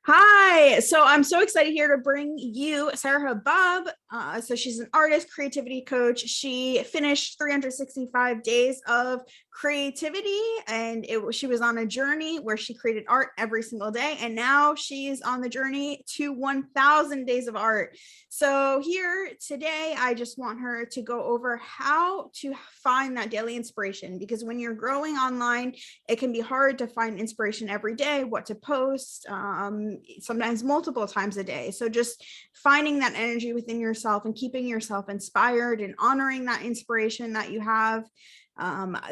Hi. So I'm so excited here to bring you Sara Habbab. So she's an artist, creativity coach. She finished 365 days of creativity, and she was on a journey where she created art every single day. And now she's on the journey to 1,000 days of art. So here today, I just want her to go over how to find that daily inspiration, because when you're growing online, it can be hard to find inspiration every day, what to post, sometimes multiple times a day. So just finding that energy within yourself and keeping yourself inspired and honoring that inspiration that you have.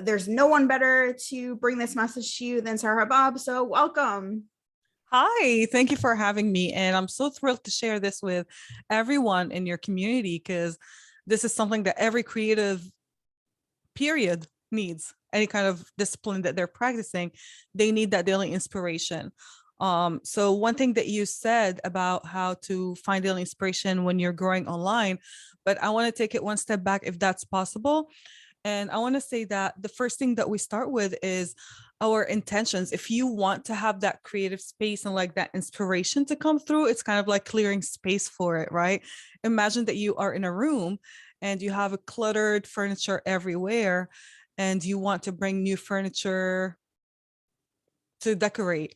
There's no one better to bring this message to you than Sara Habbab. So welcome. Hi, thank you for having me. And I'm so thrilled to share this with everyone in your community because this is something that every creative period needs. Any kind of discipline that they're practicing, they need that daily inspiration. So one thing that you said about how to find daily inspiration when you're growing online, but I want to take it one step back if that's possible. And I want to say that the first thing that we start with is our intentions. If you want to have that creative space and like that inspiration to come through, it's kind of like clearing space for it, right? Imagine that you are in a room and you have a cluttered furniture everywhere and you want to bring new furniture to decorate.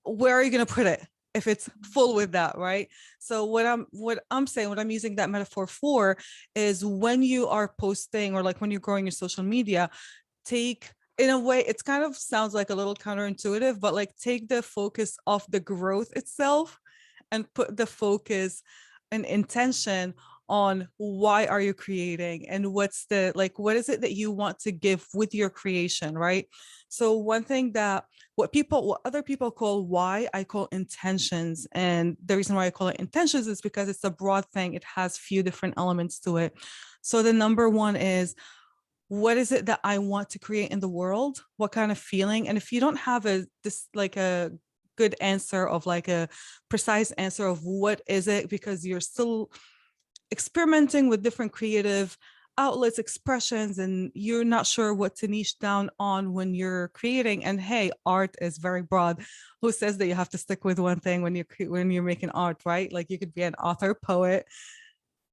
Where are you going to put it if it's full with that, right? So what I'm saying, what I'm using that metaphor for is when you are posting or like when you're growing your social media, take, in a way it's kind of sounds like a little counterintuitive, but like take the focus off the growth itself and put the focus and intention on why are you creating and what's the like what is it that you want to give with your creation, right? So one thing that what other people call why, I call intentions. And the reason why I call it intentions is because it's a broad thing. It has few different elements to it. So the number one is, what is it that I want to create in the world? What kind of feeling? And if you don't have a good answer of like a precise answer of what is it, because you're still experimenting with different creative outlets, expressions, and you're not sure what to niche down on when you're creating. And hey, art is very broad. Who says that you have to stick with one thing when you're making art, right? Like you could be an author, poet,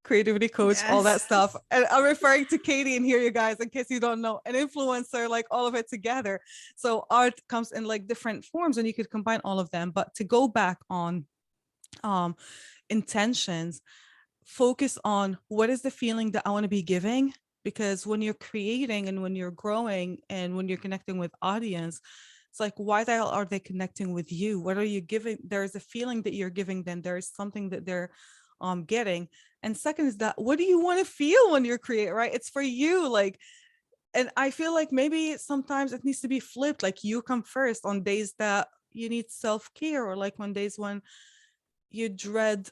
creativity coach, all that Yes. stuff. And I'm referring to Katie in here, you guys, in case you don't know, an influencer, like all of it together. So art comes in like different forms and you could combine all of them. But to go back on um intentions, focus on what is the feeling that I want to be giving. Because when you're creating and when you're growing and when you're connecting with audience, it's like, why the hell are they connecting with you? What are you giving? There's a feeling that you're giving them. There is something that they're getting. And second is that, what do you want to feel when you're creating, right? It's for you. Like, and I feel like maybe sometimes it needs to be flipped. Like you come first on days that you need self-care, or like on days when you dread,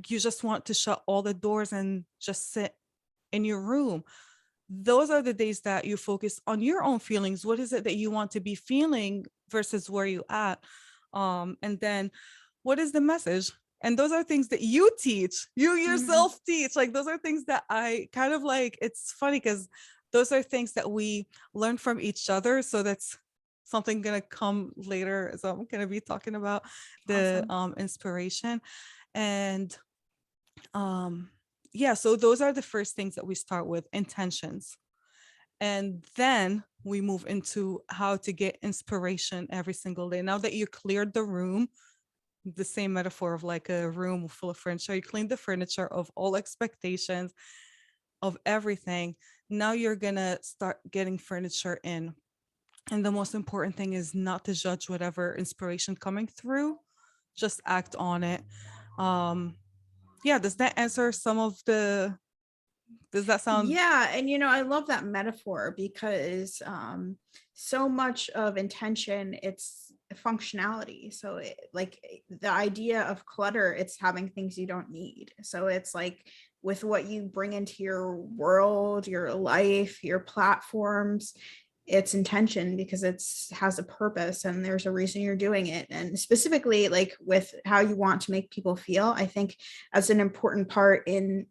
you just want to shut all the doors and just sit in your room. Those are the days that you focus on your own feelings. What is it that you want to be feeling versus where you at? And then what is the message? And those are things that you teach, you Mhm. yourself teach. Like those are things that I kind of like, it's funny because those are things that we learn from each other. So that's something gonna come later. So I'm gonna be talking about the Awesome. inspiration. And um yeah, so those are the first things that we start with, intentions. And then we move into how to get inspiration every single day. Now that you cleared the room, the same metaphor of like a room full of furniture, you clean the furniture of all expectations of everything. Now you're gonna start getting furniture in. And the most important thing is not to judge whatever inspiration coming through, just act on it. um yeah, does that answer some of the, does that sound? Yeah, and I love that metaphor because so much of intention, it's functionality. So like the idea of clutter, it's having things you don't need. So it's like with what you bring into your world, your life, your platforms, it's intention because it's has a purpose and there's a reason you're doing it. And specifically like with how you want to make people feel, I think as an important part in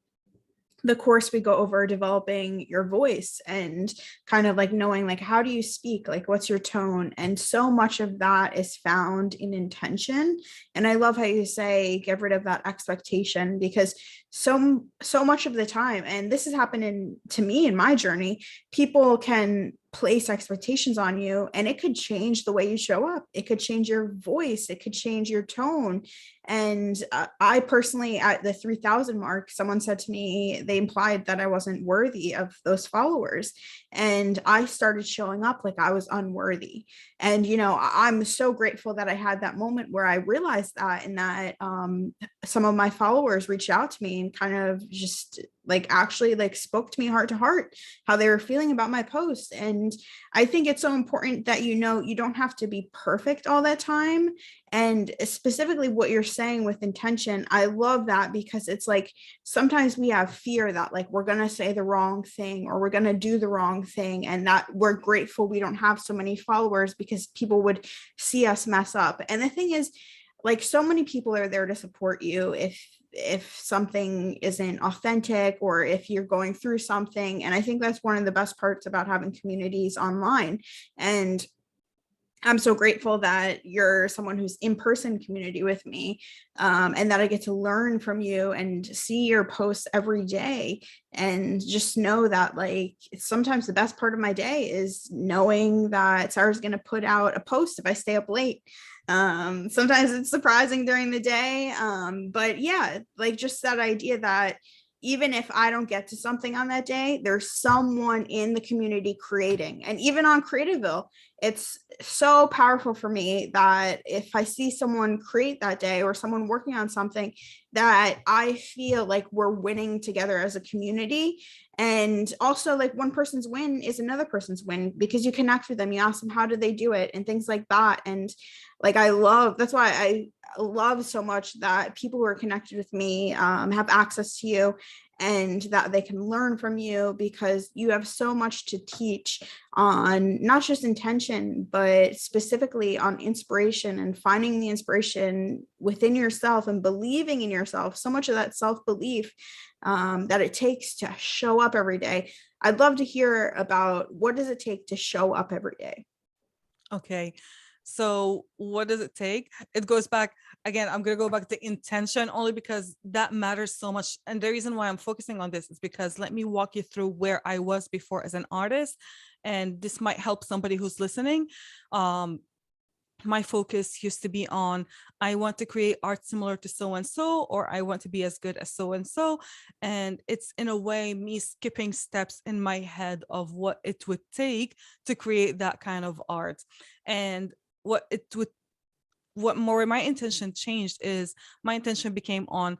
the course we go over developing your voice and kind of like knowing like how do you speak, like what's your tone, and so much of that is found in intention. And I love how you say get rid of that expectation, because so much of the time, and this has happened to me in my journey, people can place expectations on you and it could change the way you show up, it could change your voice, it could change your tone. And I personally, at the 3,000 mark, someone said to me, they implied that I wasn't worthy of those followers. And I started showing up like I was unworthy. And, you know, I'm so grateful that I had that moment where I realized that, and that some of my followers reached out to me and kind of just like actually like spoke to me heart to heart how they were feeling about my post. And I think it's so important that, you know, you don't have to be perfect all that time. And specifically what you're saying with intention, I love that, because it's like sometimes we have fear that like we're going to say the wrong thing or we're going to do the wrong thing, and that we're grateful we don't have so many followers because people would see us mess up. And the thing is, like, so many people are there to support you if something isn't authentic or if you're going through something. And I think that's one of the best parts about having communities online. And I'm so grateful that you're someone who's in person community with me, and that I get to learn from you and see your posts every day. And just know that, like, sometimes the best part of my day is knowing that Sarah's going to put out a post if I stay up late. Sometimes it's surprising during the day. But yeah, like just that idea that even if I don't get to something on that day, there's someone in the community creating. And even on Creativeville, it's so powerful for me that if I see someone create that day or someone working on something, that I feel like we're winning together as a community. And also, like, one person's win is another person's win because you connect with them, you ask them how do they do it and things like that. And like, that's why I love so much that people who are connected with me have access to you and that they can learn from you, because you have so much to teach on not just intention, but specifically on inspiration and finding the inspiration within yourself and believing in yourself. So much of that self-belief that it takes to show up every day. I'd love to hear about what does it take to show up every day? Okay. So what does it take? It goes back again. I'm going to go back to intention only because that matters so much. And the reason why I'm focusing on this is because let me walk you through where I was before as an artist. And this might help somebody who's listening. My focus used to be on, I want to create art similar to so and so, or I want to be as good as so and so. And it's in a way me skipping steps in my head of what it would take to create that kind of art. And what it would, what more my intention changed is my intention became on,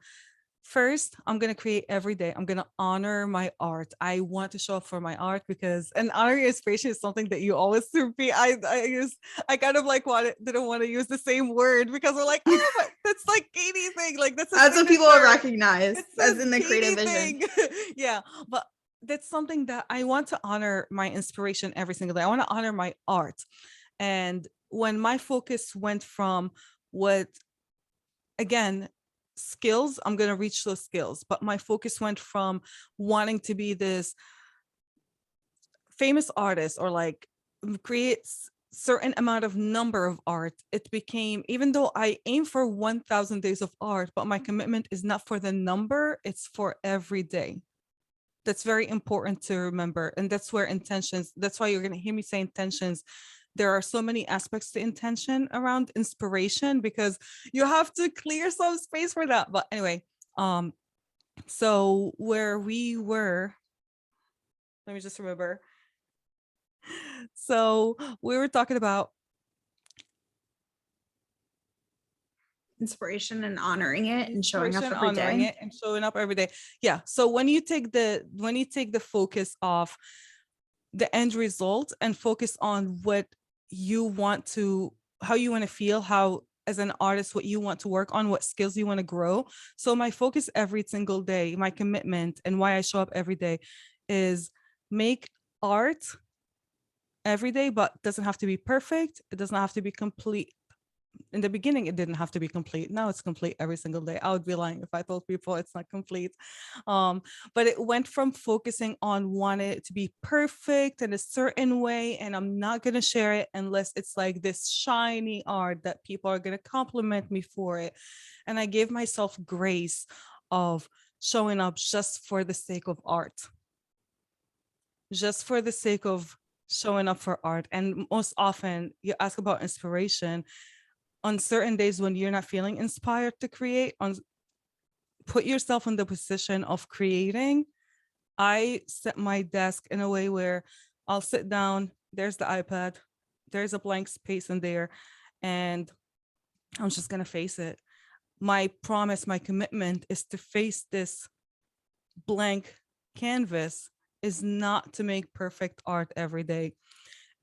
first, I'm going to create every day. I'm going to honor my art. I want to show up for my art because, and honoring inspiration is something that you always repeat. I kind of like didn't want to use the same word because we're like, oh, but that's like Katie thing. Like that's What people signature. recognize It's as a in the Katie creative vision. thing. Yeah. But that's something that I want to honor my inspiration every single day. I want to honor my art. And when my focus went from what, again, skills, I'm going to reach those skills, but my focus went from wanting to be this famous artist or like create certain amount of number of art. It became, even though I aim for 1,000 days of art, but my commitment is not for the number, it's for every day. That's very important to remember. And that's where intentions, that's why you're going to hear me say intentions. There are so many aspects to intention around inspiration because you have to clear some space for that. But anyway, so where we were, let me just remember. So we were talking about Inspiration and honoring it and showing up inspiration, every honoring day. it, and showing up every day. Yeah. So when you take the focus of the end result and focus on what you want to, how you want to feel, how as an artist, what you want to work on, what skills you want to grow. So my focus every single day, my commitment and why I show up every day is make art every day, but it doesn't have to be perfect. It doesn't have to be complete. in the beginning, it didn't have to be complete. Now it's complete every single day. I would be lying if I told people it's not complete. Um, but it went from focusing on wanting it to be perfect in a certain way, and I'm not gonna share it unless it's like this shiny art that people are gonna compliment me for it. And I gave myself grace of showing up just for the sake of art, just for the sake of showing up for art. And most often, you ask about inspiration. On certain days when you're not feeling inspired to create, put yourself in the position of creating. I set my desk in a way where I'll sit down, there's the iPad, there's a blank space in there, and I'm just going to face it. My promise, my commitment is to face this blank canvas, is not to make perfect art every day,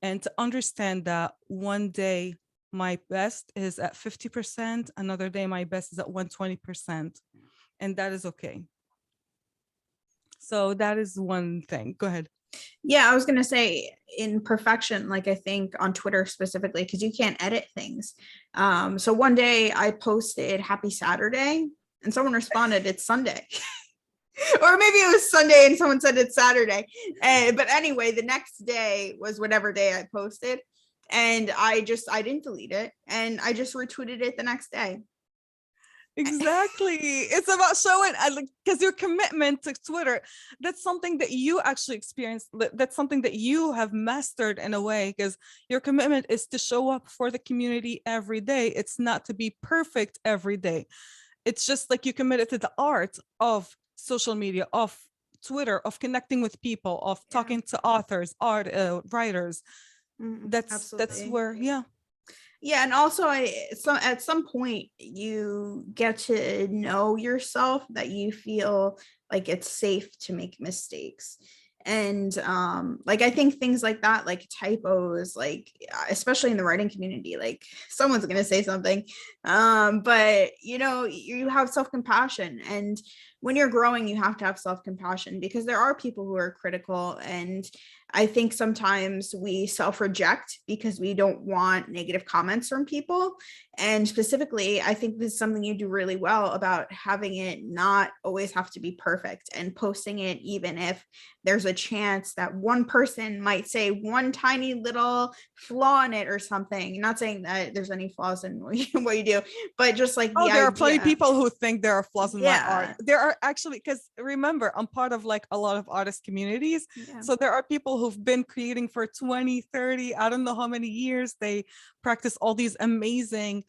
and to understand that one day my best is at 50%, another day my best is at 120%, and that is okay. So that is one thing. Go ahead. Yeah, I was gonna say in perfection, like I think on Twitter specifically, because you can't edit things. So one day I posted happy Saturday and someone responded, it's Sunday. Or maybe it was Sunday and someone said it's Saturday. But anyway, the next day was whatever day I posted. And I didn't delete it. And I just retweeted it the next day. Exactly. It's about showing, because your commitment to Twitter, that's something that you actually experienced. That's something that you have mastered in a way, because your commitment is to show up for the community every day. It's not to be perfect every day. It's just like you committed to the art of social media, of Twitter, of connecting with people, of talking to authors, writers. That's Absolutely. where, yeah. Yeah, and also at some point you get to know yourself, that you feel like it's safe to make mistakes. And like I think things like that, like typos, like especially in the writing community, like someone's gonna say something. But you have self-compassion, and when you're growing, you have to have self-compassion, because there are people who are critical. And I think sometimes we self-reject because we don't want negative comments from people. And specifically, I think this is something you do really well, about having it not always have to be perfect, and posting it even if there's a chance that one person might say one tiny little flaw in it or something. Not saying that there's any flaws in what you do, but just like the Oh, there are plenty of idea. people who think there are flaws in my art. Yeah. There are actually, because remember, I'm part of like a lot of artist communities. Yeah. So there are people who've been creating for 20, 30, I don't know how many years. They practice all these amazing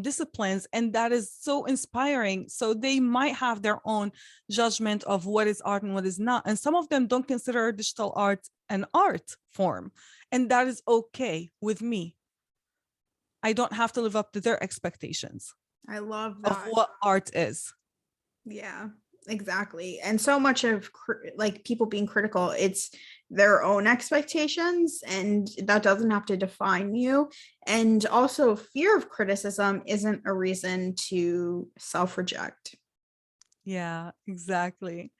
disciplines, and that is so inspiring. So they might have their own judgment of what is art and what is not. And some of them don't consider digital art an art form. And that is okay with me. I don't have to live up to their expectations I love of that. what art is. Yeah, exactly. And so much of like people being critical, it's their own expectations, and that doesn't have to define you. And also, fear of criticism isn't a reason to self-reject. Yeah, exactly.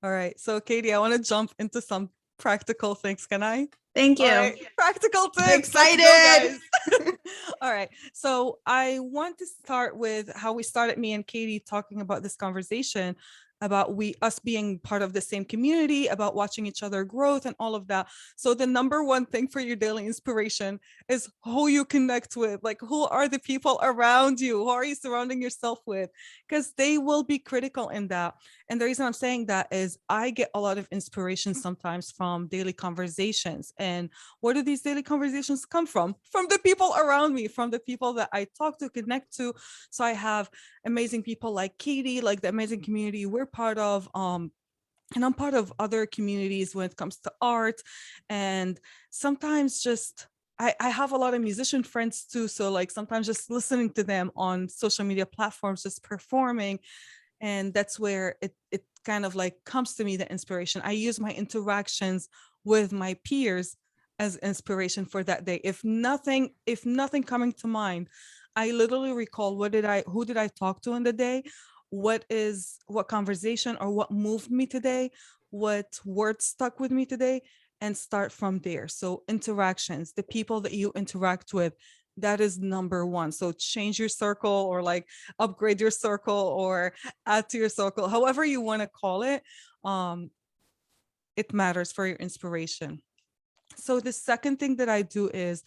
All right. So, Katie, I want to jump into some practical things. Can I? Thank All you. right. Practical I'm tips. Let's go, excited. guys. All right. So, I want to start with how we started, me and Katie talking about this conversation about us being part of the same community, about watching each other growth and all of that. So the number one thing for your daily inspiration is who you connect with. Like, who are the people around you? Who are you surrounding yourself with? Because they will be critical in that. And the reason I'm saying that is I get a lot of inspiration sometimes from daily conversations. And where do these daily conversations come from? From the people around me, from the people that I talk to, connect to. So I have amazing people like Katie, like the amazing community we're part of. And I'm part of other communities when it comes to art. And sometimes just I have a lot of musician friends too. So like sometimes just listening to them on social media platforms, just performing. And that's where it kind of like comes to me, the inspiration. I use my interactions with my peers as inspiration for that day. If nothing coming to mind, I literally recall who did I talk to in the day? What conversation or what moved me today? What word stuck with me today? And start from there. So interactions, the people that you interact with, That is number one. So change your circle, or like upgrade your circle, or add to your circle, however you want to call it. Um, it matters for your inspiration. So the second thing that I do is,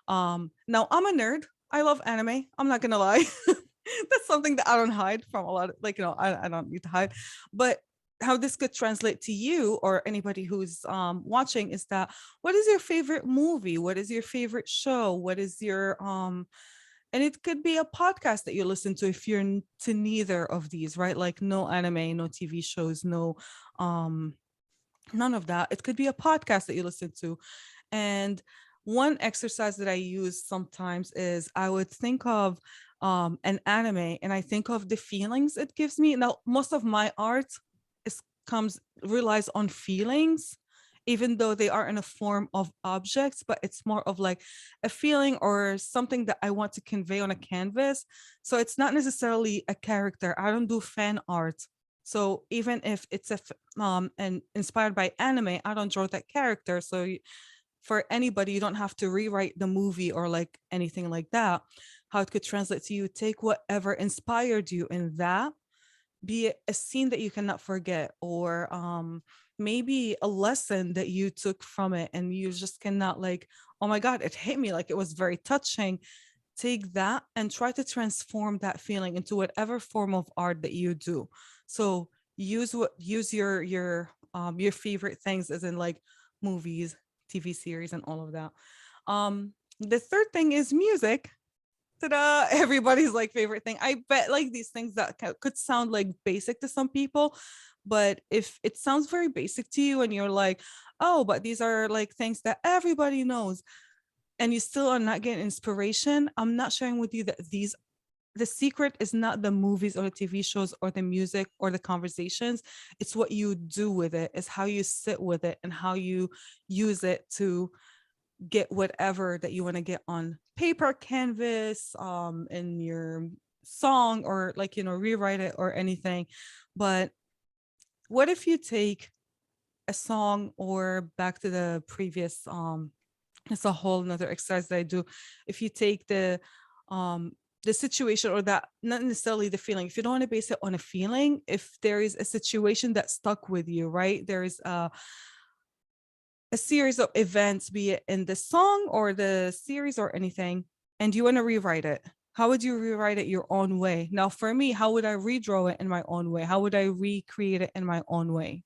now I'm a nerd. I love anime. I'm not gonna lie. That's something that I don't hide from a lot of, like, I don't need to hide. But how this could translate to you or anybody who's watching is that, what is your favorite movie? What is your favorite show? What is your and it could be a podcast that you listen to if you're to neither of these, right? Like no anime, no TV shows, no um none of that. It could be a podcast that you listen to. And one exercise that I use sometimes is, I would think of an anime and I think of the feelings it gives me. Now, most of my art is comes relies on feelings, even though they are in a form of objects, but it's more of like a feeling or something that I want to convey on a canvas. So it's not necessarily a character. I don't do fan art. So even if it's and inspired by anime, I don't draw that character. So for anybody, you don't have to rewrite the movie or like anything like that. How it could translate to you, take whatever inspired you in that, be it a scene that you cannot forget, or maybe a lesson that you took from it and you just cannot, like, oh my god, it hit me, like it was very touching. Take that and try to transform that feeling into whatever form of art that you do. So use your favorite things, as in like movies, TV series, and all of that. The third thing is music. Ta-da! Everybody's like favorite thing. I bet like these things that could sound like basic to some people, but if it sounds very basic to you and you're like, oh, but these are like things that everybody knows, and you still are not getting inspiration, I'm not sharing with you that the secret is not the movies or the TV shows or the music or the conversations. It's what you do with it, it's how you sit with it and how you use it to get whatever that you want to get on paper, canvas, in your song, or like, rewrite it or anything. But what if you take a song, or back to the previous, it's a whole nother exercise that I do. If you take um the situation, or that, not necessarily the feeling, if you don't want to base it on a feeling, if there is a situation that stuck with you, right? There is a series of events, be it in the song or the series or anything, and you want to rewrite it. How would you rewrite it your own way? Now, for me, how would I redraw it in my own way? How would I recreate it in my own way?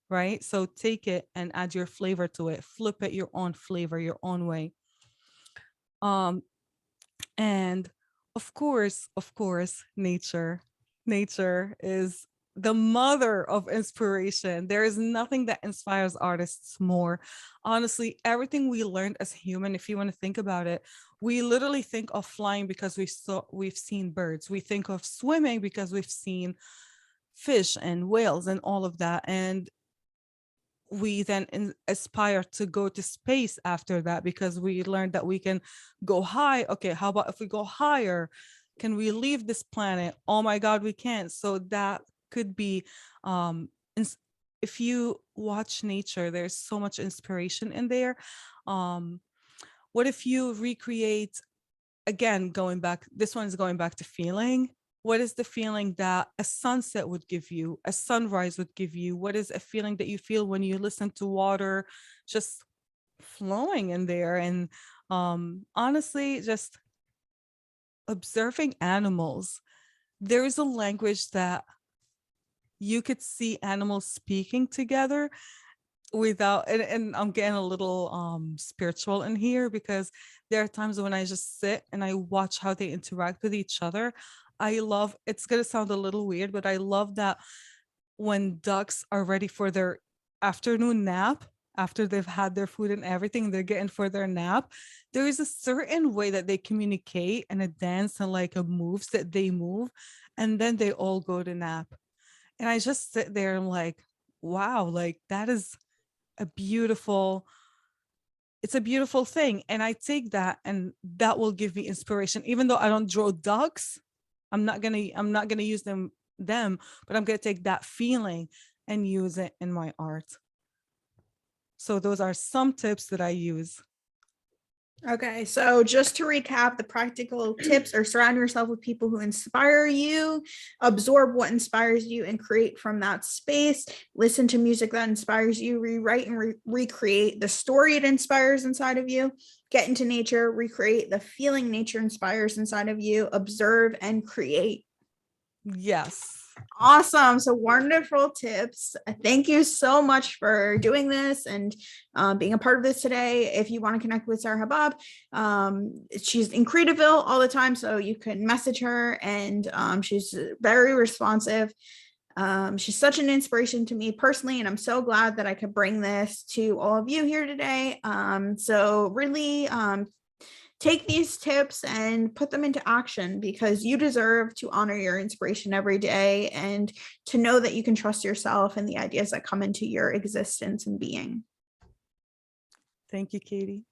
Right? So take it and add your flavor to it, flip it your own flavor, your own way. Um, and of course, nature. Nature is the mother of inspiration. There is nothing that inspires artists more. Honestly, everything we learned as human, if you want to think about it, we literally think of flying because we've seen birds. We think of swimming because we've seen fish and whales and all of that. And we then aspire to go to space after that because we learned that we can go high. Okay, how about if we go higher? Can we leave this planet? Oh my god, we can't. So that could be um if you watch nature, there's so much inspiration in there. um what if you recreate, again, going back, this one's going back to feeling. What is the feeling that a sunset would give you, a sunrise would give you? What is a feeling that you feel when you listen to water just flowing in there? And honestly, just observing animals. There is a language that you could see animals speaking together without, and I'm getting a little spiritual in here, because there are times when I just sit and I watch how they interact with each other. I love, it's going to sound a little weird, but I love that when ducks are ready for their afternoon nap, after they've had their food and everything, they're getting for their nap, there is a certain way that they communicate, and a dance and like a moves that they move, and then they all go to nap. And I just sit there and like, wow, like that is a beautiful, it's a beautiful thing. And I take that, and that will give me inspiration. Even though I don't draw ducks, I'm not gonna use them, but I'm gonna take that feeling and use it in my art. So those are some tips that I use. Okay, so just to recap, the practical tips are surround yourself with people who inspire you, absorb what inspires you, and create from that space. Listen to music that inspires you, rewrite and recreate the story it inspires inside of you. Get into nature, recreate the feeling nature inspires inside of you, observe and create. Yes. Awesome. So wonderful tips. Thank you so much for doing this and being a part of this today. If you want to connect with Sara Habbab, she's in Creativeville all the time, so you can message her, and she's very responsive. She's such an inspiration to me personally, and I'm so glad that I could bring this to all of you here today. So really take these tips and put them into action, because you deserve to honor your inspiration every day and to know that you can trust yourself and the ideas that come into your existence and being. Thank you, Katie.